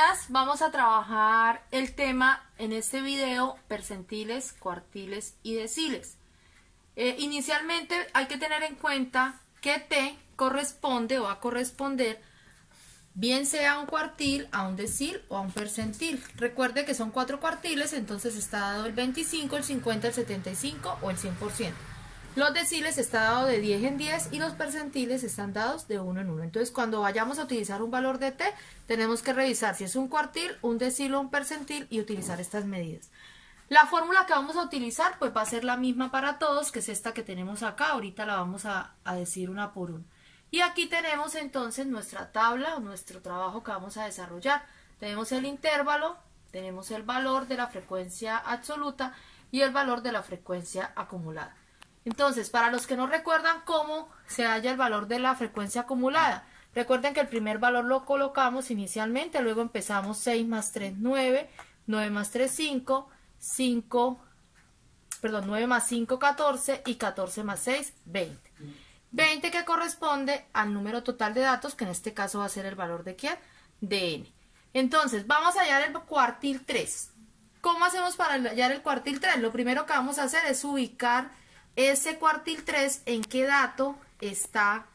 días. Vamos a trabajar el tema en este video: percentiles, cuartiles y deciles. Inicialmente hay que tener en cuenta que T corresponde o va a corresponder bien sea a un cuartil, a un decil o a un percentil. Recuerde que son 4 cuartiles, entonces está dado el 25, el 50, el 75 o el 100%. Los deciles está dado de 10 en 10 y los percentiles están dados de 1 en 1. Entonces, cuando vayamos a utilizar un valor de T, tenemos que revisar si es un cuartil, un decil o un percentil y utilizar estas medidas. La fórmula que vamos a utilizar pues va a ser la misma para todos, que es esta que tenemos acá. Ahorita la vamos a decir una por una. Y aquí tenemos entonces nuestra tabla o nuestro trabajo que vamos a desarrollar. Tenemos el intervalo, tenemos el valor de la frecuencia absoluta y el valor de la frecuencia acumulada. Entonces, para los que no recuerdan cómo se halla el valor de la frecuencia acumulada, recuerden que el primer valor lo colocamos inicialmente, luego empezamos 6 más 3, 9, 9 más 3, 5, 9 más 5, 14 y 14 más 6, 20. 20 que corresponde al número total de datos, que en este caso va a ser el valor de ¿quién? De n. Entonces, vamos a hallar el cuartil 3. ¿Cómo hacemos para hallar el cuartil 3? Lo primero que vamos a hacer es ubicar ese cuartil 3, en qué dato está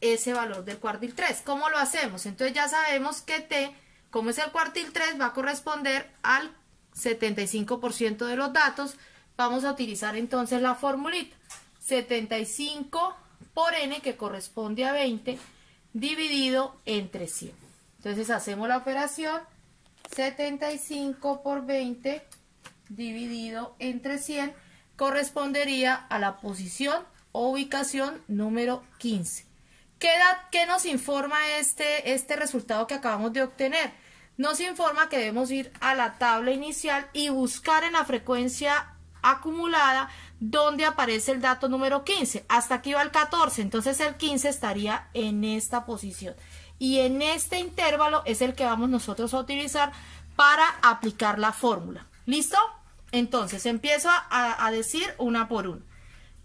ese valor del cuartil 3. ¿Cómo lo hacemos? Entonces ya sabemos que T, como es el cuartil 3, va a corresponder al 75% de los datos. Vamos a utilizar entonces la formulita. 75 por n, que corresponde a 20, dividido entre 100. Entonces hacemos la operación 75 por 20 dividido entre 100. Correspondería a la posición o ubicación número 15. ¿Qué nos informa este resultado que acabamos de obtener? Nos informa que debemos ir a la tabla inicial y buscar en la frecuencia acumulada donde aparece el dato número 15. Hasta aquí va el 14, entonces el 15 estaría en esta posición. Y en este intervalo es el que vamos nosotros a utilizar para aplicar la fórmula. ¿Listo? Entonces empiezo a decir una por una.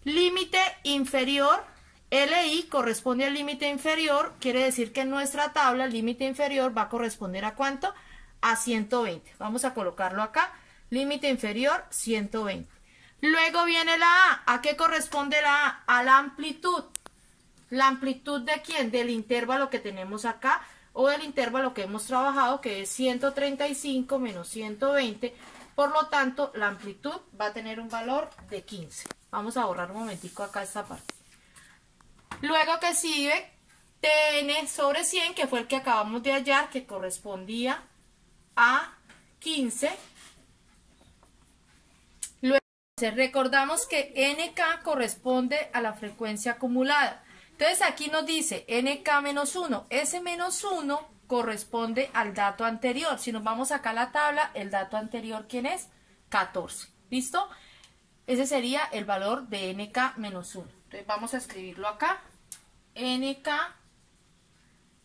Límite inferior, LI corresponde al límite inferior, quiere decir que en nuestra tabla el límite inferior va a corresponder ¿a cuánto? A 120. Vamos a colocarlo acá. Límite inferior, 120. Luego viene la A. ¿A qué corresponde la A? A la amplitud. ¿La amplitud de quién? Del intervalo que tenemos acá o del intervalo que hemos trabajado, que es 135 menos 120. Por lo tanto, la amplitud va a tener un valor de 15. Vamos a borrar un momentico acá esta parte. Luego que sigue Tn sobre 100, que fue el que acabamos de hallar, que correspondía a 15. Luego recordamos que Nk corresponde a la frecuencia acumulada. Entonces aquí nos dice Nk menos 1. Ese menos 1 corresponde al dato anterior. Si nos vamos acá a la tabla, el dato anterior, ¿quién es? 14. ¿Listo? Ese sería el valor de Nk menos 1. Entonces vamos a escribirlo acá. Nk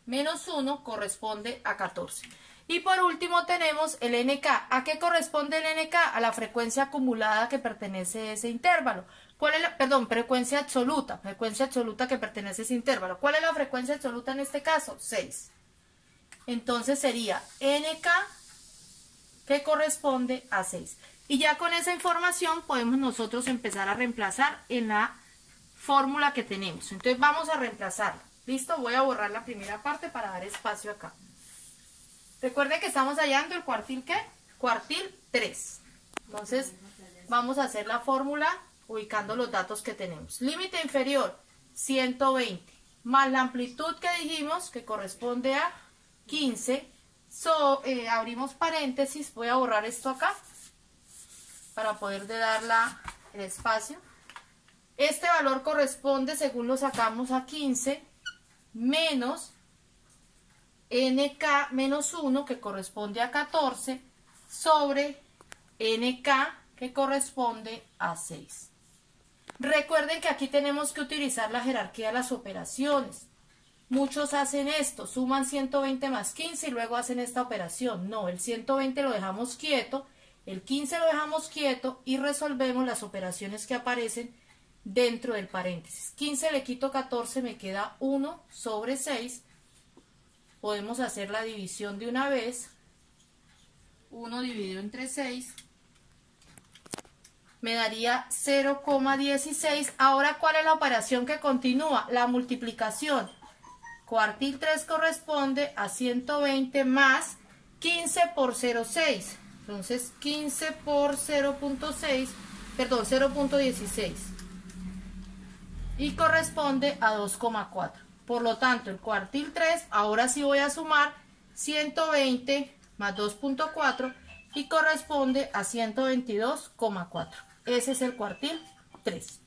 menos 1 corresponde a 14. Y por último tenemos el Nk. ¿A qué corresponde el Nk? A la frecuencia acumulada que pertenece a ese intervalo. ¿Cuál es la, frecuencia absoluta que pertenece a ese intervalo? ¿Cuál es la frecuencia absoluta en este caso? 6. Entonces sería Nk, que corresponde a 6. Y ya con esa información podemos nosotros empezar a reemplazar en la fórmula que tenemos. Entonces vamos a reemplazarla. ¿Listo? Voy a borrar la primera parte para dar espacio acá. Recuerden que estamos hallando el cuartil, ¿qué? Cuartil 3. Entonces vamos a hacer la fórmula ubicando los datos que tenemos. Límite inferior, 120, más la amplitud que dijimos, que corresponde a 15. Abrimos paréntesis, voy a borrar esto acá para poder dar el espacio. Este valor corresponde, según lo sacamos, a 15 menos Nk menos 1, que corresponde a 14, sobre Nk, que corresponde a 6. Recuerden que aquí tenemos que utilizar la jerarquía de las operaciones. Muchos hacen esto, suman 120 más 15 y luego hacen esta operación. No, el 120 lo dejamos quieto, el 15 lo dejamos quieto y resolvemos las operaciones que aparecen dentro del paréntesis. 15 le quito 14, me queda 1 sobre 6. Podemos hacer la división de una vez. 1 dividido entre 6 me daría 0,16. Ahora, ¿cuál es la operación que continúa? La multiplicación. Cuartil 3 corresponde a 120 más 15 por 0,6. Entonces, 15 por 0,6, perdón, 0,16. Y corresponde a 2,4. Por lo tanto, el cuartil 3, ahora sí voy a sumar 120 más 2,4 y corresponde a 122,4. Ese es el cuartil 3.